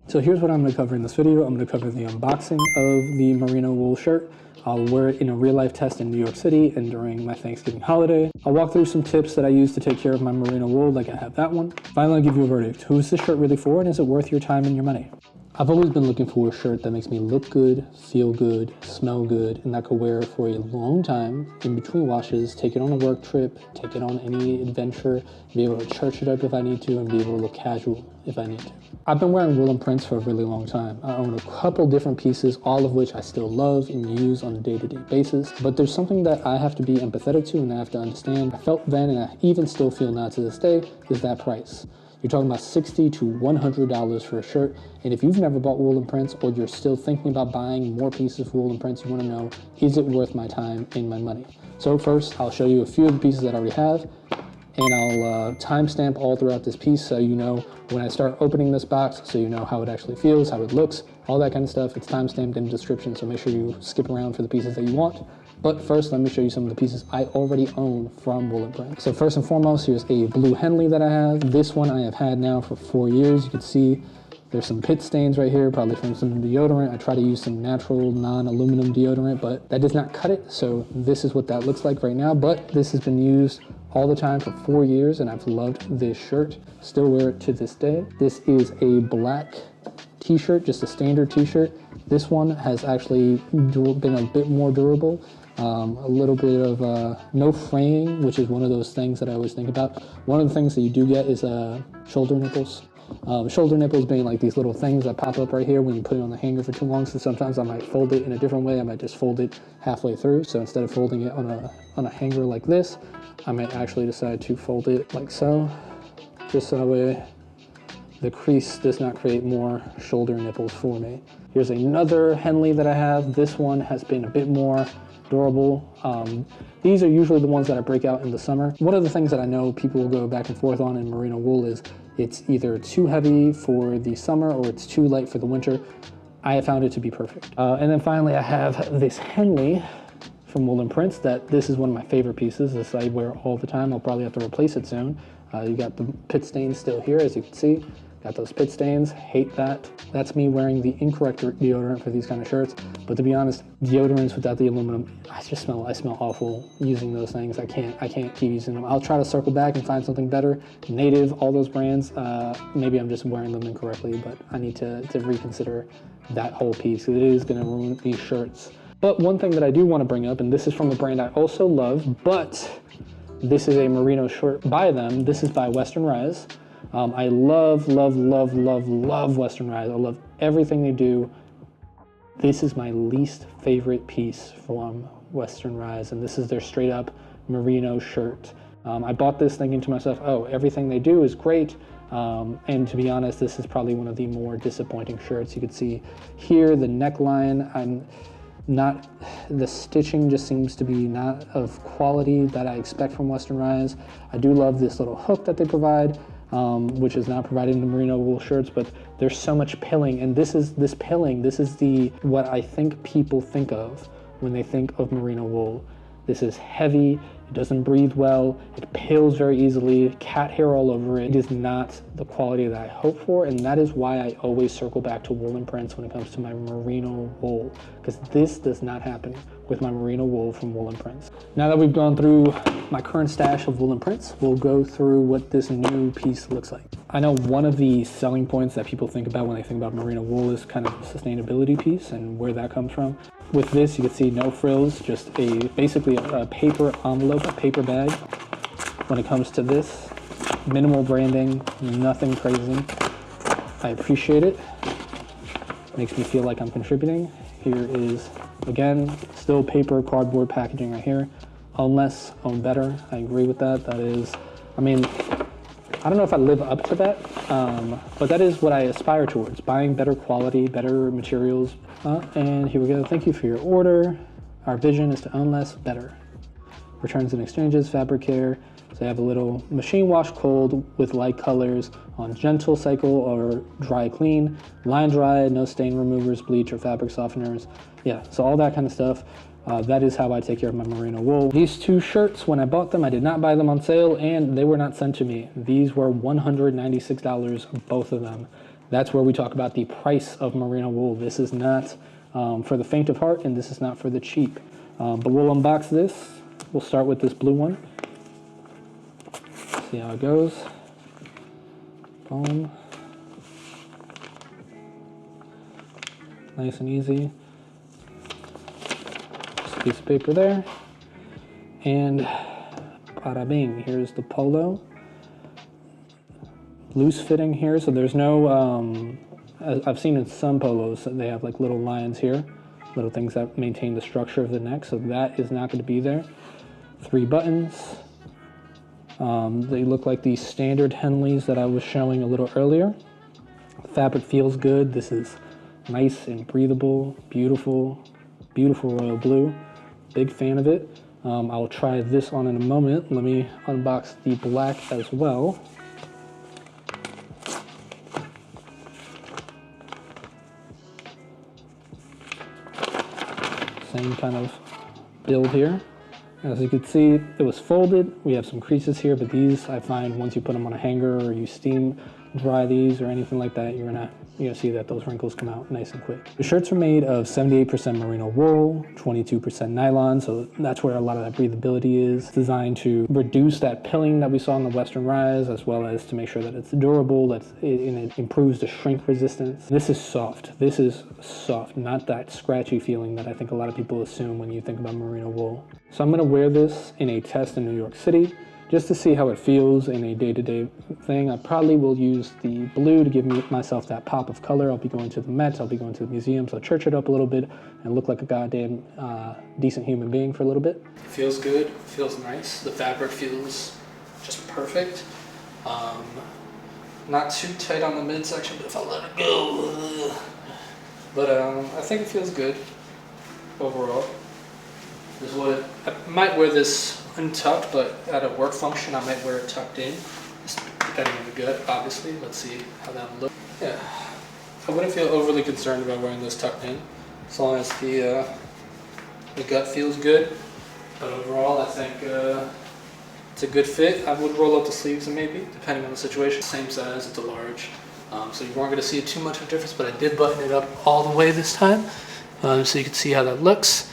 So here's what I'm going to cover in this video. I'm going to cover the unboxing of the merino wool shirt. I'll wear it in a real life test in New York City and during my Thanksgiving holiday. I'll walk through some tips that I use to take care of my merino wool, like I have that one. Finally, I'll give you a verdict. Who's this shirt really for, and is it worth your time and your money? I've always been looking for a shirt that makes me look good, feel good, smell good, and that I could wear for a long time in between washes, take it on a work trip, take it on any adventure, be able to church it up if I need to, and be able to look casual if I need to. I've been wearing woolen prints for a really long time. I own a couple different pieces, all of which I still love and use on a day-to-day basis, but there's something that I have to be empathetic to and I have to understand. I felt then, and I even still feel now to this day, is that price. You're talking about $60 to $100 for a shirt, and if you've never bought woolen prints or you're still thinking about buying more pieces of woolen prints, you want to know, is it worth my time and my money? So first, I'll show you a few of the pieces that I already have, and I'll timestamp all throughout this piece so you know when I start opening this box, so you know how it actually feels, how it looks, all that kind of stuff. It's timestamped in the description, so make sure you skip around for the pieces that you want. But first, let me show you some of the pieces I already own from woolen print. So first and foremost, here's a blue Henley that I have. This one I have had now for 4 years. You can see there's some pit stains right here, probably from some deodorant. I try to use some natural non-aluminum deodorant, but that does not cut it. So this is what that looks like right now. But this has been used all the time for 4 years, and I've loved this shirt. Still wear it to this day. This is a black t-shirt, just a standard t-shirt. This one has actually been a bit more durable. A little bit of no fraying, which is one of those things that I always think about. One of the things that you do get is shoulder nipples. Shoulder nipples being like these little things that pop up right here when you put it on the hanger for too long. So sometimes I might fold it in a different way. I might just fold it halfway through. So instead of folding it on a hanger like this, I might actually decide to fold it like so, just so that way the crease does not create more shoulder nipples for me. Here's another Henley that I have. This one has been a bit more durable. These are usually the ones that I break out in the summer. One of the things that I know people will go back and forth on in merino wool is it's either too heavy for the summer or it's too light for the winter. I have found it to be perfect. And then finally I have this Henley from Woolen Prints that this is one of my favorite pieces. This I wear all the time. I'll probably have to replace it soon. You got the pit stains still here, as you can see. Got those pit stains, hate that. That's me wearing the incorrect deodorant for these kind of shirts. But to be honest, deodorants without the aluminum, I smell awful using those things. I can't keep using them. I'll try to circle back and find something better. Native, all those brands, maybe I'm just wearing them incorrectly, but I need to reconsider that whole piece. It is gonna ruin these shirts. But one thing that I do wanna bring up, and this is from a brand I also love, but this is a merino shirt by them. This is by Western Rise. I love Western Rise. I love everything they do. This is my least favorite piece from Western Rise, and this is their straight up merino shirt. I bought this thinking to myself, oh, everything they do is great. And to be honest, this is probably one of the more disappointing shirts. You can see here the neckline, the stitching just seems to be not of quality that I expect from Western Rise. I do love this little hook that they provide, which is not provided in the merino wool shirts, but there's so much pilling, and this is what I think people think of when they think of merino wool. This is heavy, it doesn't breathe well, it pills very easily, cat hair all over it. It is not the quality that I hope for, and that is why I always circle back to Woolen Prints when it comes to my merino wool, because this does not happen with my merino wool from Woolen Prints. Now that we've gone through my current stash of Woolen Prints, we'll go through what this new piece looks like. I know one of the selling points that people think about when they think about merino wool is kind of the sustainability piece and where that comes from. With this, you can see no frills, just basically a paper envelope, a paper bag. When it comes to this, minimal branding, nothing crazy. I appreciate it. Makes me feel like I'm contributing. Here is, again, still paper, cardboard packaging right here. Own less, own better. I agree with that. That is, I mean, I don't know if I live up to that, but that is what I aspire towards, buying better quality, better materials. And here we go. Thank you for your order. Our vision is to own less, better. Returns and exchanges, fabric care. So I have a little machine wash cold with light colors on gentle cycle or dry clean, line dry, no stain removers, bleach or fabric softeners. Yeah, so all that kind of stuff. That is how I take care of my merino wool. These two shirts, when I bought them, I did not buy them on sale and they were not sent to me. These were $196, both of them. That's where we talk about the price of merino wool. This is not for the faint of heart, and this is not for the cheap. But we'll unbox this. We'll start with this blue one. See how it goes. Boom. Nice and easy. Just a piece of paper there. And bada bing, here's the Polo. Loose fitting here, so there's no, I've seen in some polos that they have like little lines here, little things that maintain the structure of the neck, so that is not going to be there. 3 buttons. They look like the standard Henleys that I was showing a little earlier. The fabric feels good. This is nice and breathable, beautiful, beautiful royal blue. Big fan of it. I'll try this on in a moment. Let me unbox the black as well. Same kind of build here. As you can see, it was folded. We have some creases here, but these I find once you put them on a hanger or you steam dry these or anything like that, you're gonna see that those wrinkles come out nice and quick. The shirts are made of 78% merino wool, 22% nylon, so that's where a lot of that breathability is. It's designed to reduce that pilling that we saw in the Western rise, as well as to make sure that it's durable, and it improves the shrink resistance. This is soft. This is soft, not that scratchy feeling that I think a lot of people assume when you think about merino wool. So I'm gonna wear this in a test in New York City, just to see how it feels in a day-to-day thing. I probably will use the blue to give myself that pop of color. I'll be going to the Met, I'll be going to the museums, I'll church it up a little bit and look like a goddamn decent human being for a little bit. It feels good, it feels nice. The fabric feels just perfect. Not too tight on the midsection, but if I let it go. But I think it feels good overall. This is what I might wear this untucked, but at a work function I might wear it tucked in, just depending on the gut, obviously. Let's see how that looks. Yeah, I wouldn't feel overly concerned about wearing this tucked in, as long as the gut feels good. But overall, I think it's a good fit. I would roll up the sleeves and maybe, depending on the situation. Same size, it's a large, so you weren't going to see too much of a difference, but I did button it up all the way this time, so you can see how that looks.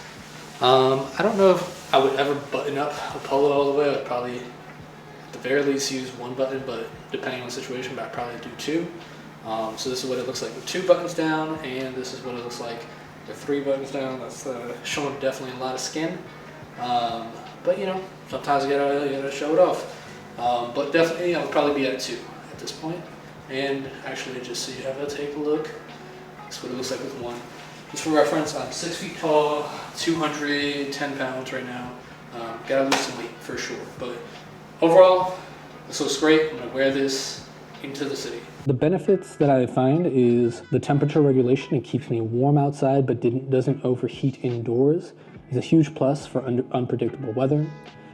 I don't know if I would ever button up a polo all the way. I'd probably, at the very least, use 1 button, but depending on the situation, but I'd probably do 2. So this is what it looks like with 2 buttons down, and this is what it looks like with 3 buttons down. That's showing definitely a lot of skin. But you know, sometimes you gotta show it off. But definitely, I would probably be at 2 at this point. And actually, just so you have a take a look, that's what it looks like with 1. Just for reference, I'm 6 feet tall, 210 pounds right now. Gotta lose some weight for sure. But overall, this looks great. I'm gonna wear this into the city. The benefits that I find is the temperature regulation. It keeps me warm outside, but doesn't overheat indoors. It's a huge plus for unpredictable weather.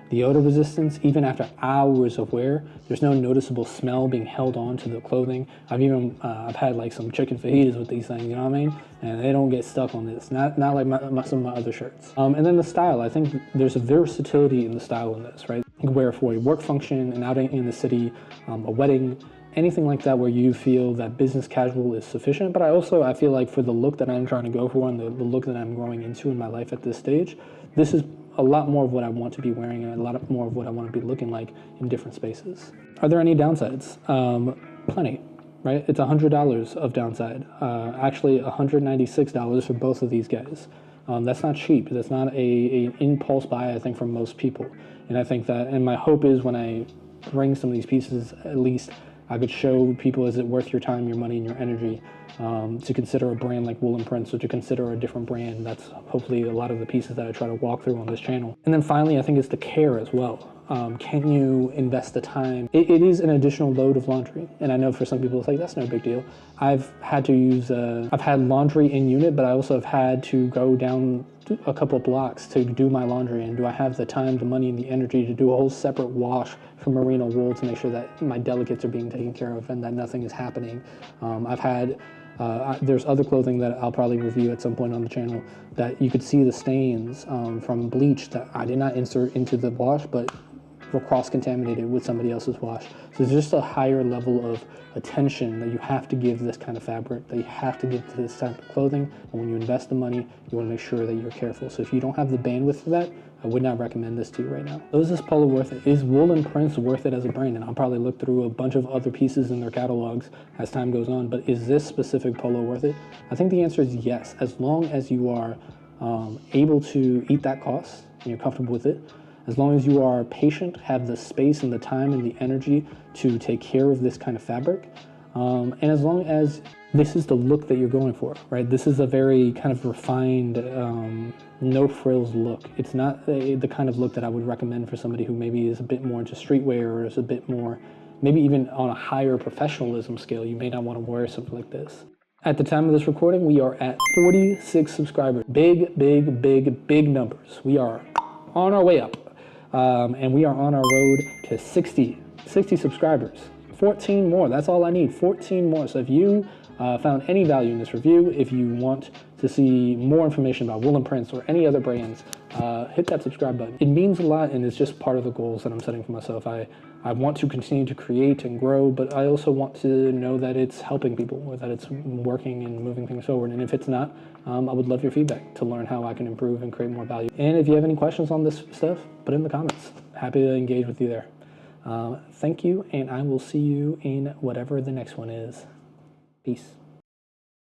The odor resistance, even after hours of wear, there's no noticeable smell being held on to the clothing. I've had like some chicken fajitas with these things, you know what I mean? And they don't get stuck on this, not like some of my other shirts. And then the style, I think there's a versatility in the style in this, right? You can wear it for a work function, an outing in the city, a wedding, anything like that where you feel that business casual is sufficient. But I feel like for the look that I'm trying to go for and the look that I'm growing into in my life at this stage, this is a lot more of what I want to be wearing and a lot more of what I want to be looking like in different spaces. Are there any downsides? Plenty, right? It's $100 of downside. Actually, $196 for both of these guys. That's not cheap. That's not a impulse buy, I think, for most people. And I think that, and my hope is when I bring some of these pieces, at least I could show people, is it worth your time, your money, and your energy to consider a brand like Woolen Prints or to consider a different brand. That's hopefully a lot of the pieces that I try to walk through on this channel. And then finally, I think it's the care as well. Can you invest the time? It is an additional load of laundry. And I know for some people it's like, that's no big deal. I've had to use, I've had laundry in unit, but I also have had to go down a couple of blocks to do my laundry. And do I have the time, the money, and the energy to do a whole separate wash for merino wool to make sure that my delicates are being taken care of and that nothing is happening? I've had, there's other clothing that I'll probably review at some point on the channel that you could see the stains from bleach that I did not insert into the wash, but cross-contaminated with somebody else's wash. So there's just a higher level of attention that you have to give this kind of fabric, that you have to give to this type of clothing. And when you invest the money, you want to make sure that you're careful. So if you don't have the bandwidth for that, I would not recommend this to you right now. So is this Polo worth it? Is Wool & Prince worth it as a brand? And I'll probably look through a bunch of other pieces in their catalogs as time goes on, but is this specific Polo worth it? I think the answer is yes, as long as you are able to eat that cost and you're comfortable with it. As long as you are patient, have the space and the time and the energy to take care of this kind of fabric, and as long as this is the look that you're going for, right? This is a very kind of refined, no frills look. It's not the kind of look that I would recommend for somebody who maybe is a bit more into streetwear or is a bit more, maybe even on a higher professionalism scale. You may not want to wear something like this. At the time of this recording, we are at 46 subscribers. Big, big, big, big numbers. We are on our way up. And we are on our road to 60 subscribers. 14 more, that's all I need, 14 more. So if you found any value in this review, if you want to see more information about Wool & Prince or any other brands, hit that subscribe button. It means a lot, and it's just part of the goals that I'm setting for myself. I want to continue to create and grow, but I also want to know that it's helping people, or that it's working and moving things forward. And if it's not, I would love your feedback to learn how I can improve and create more value. And if you have any questions on this stuff, put it in the comments. Happy to engage with you there. Thank you, and I will see you in whatever the next one is. Peace.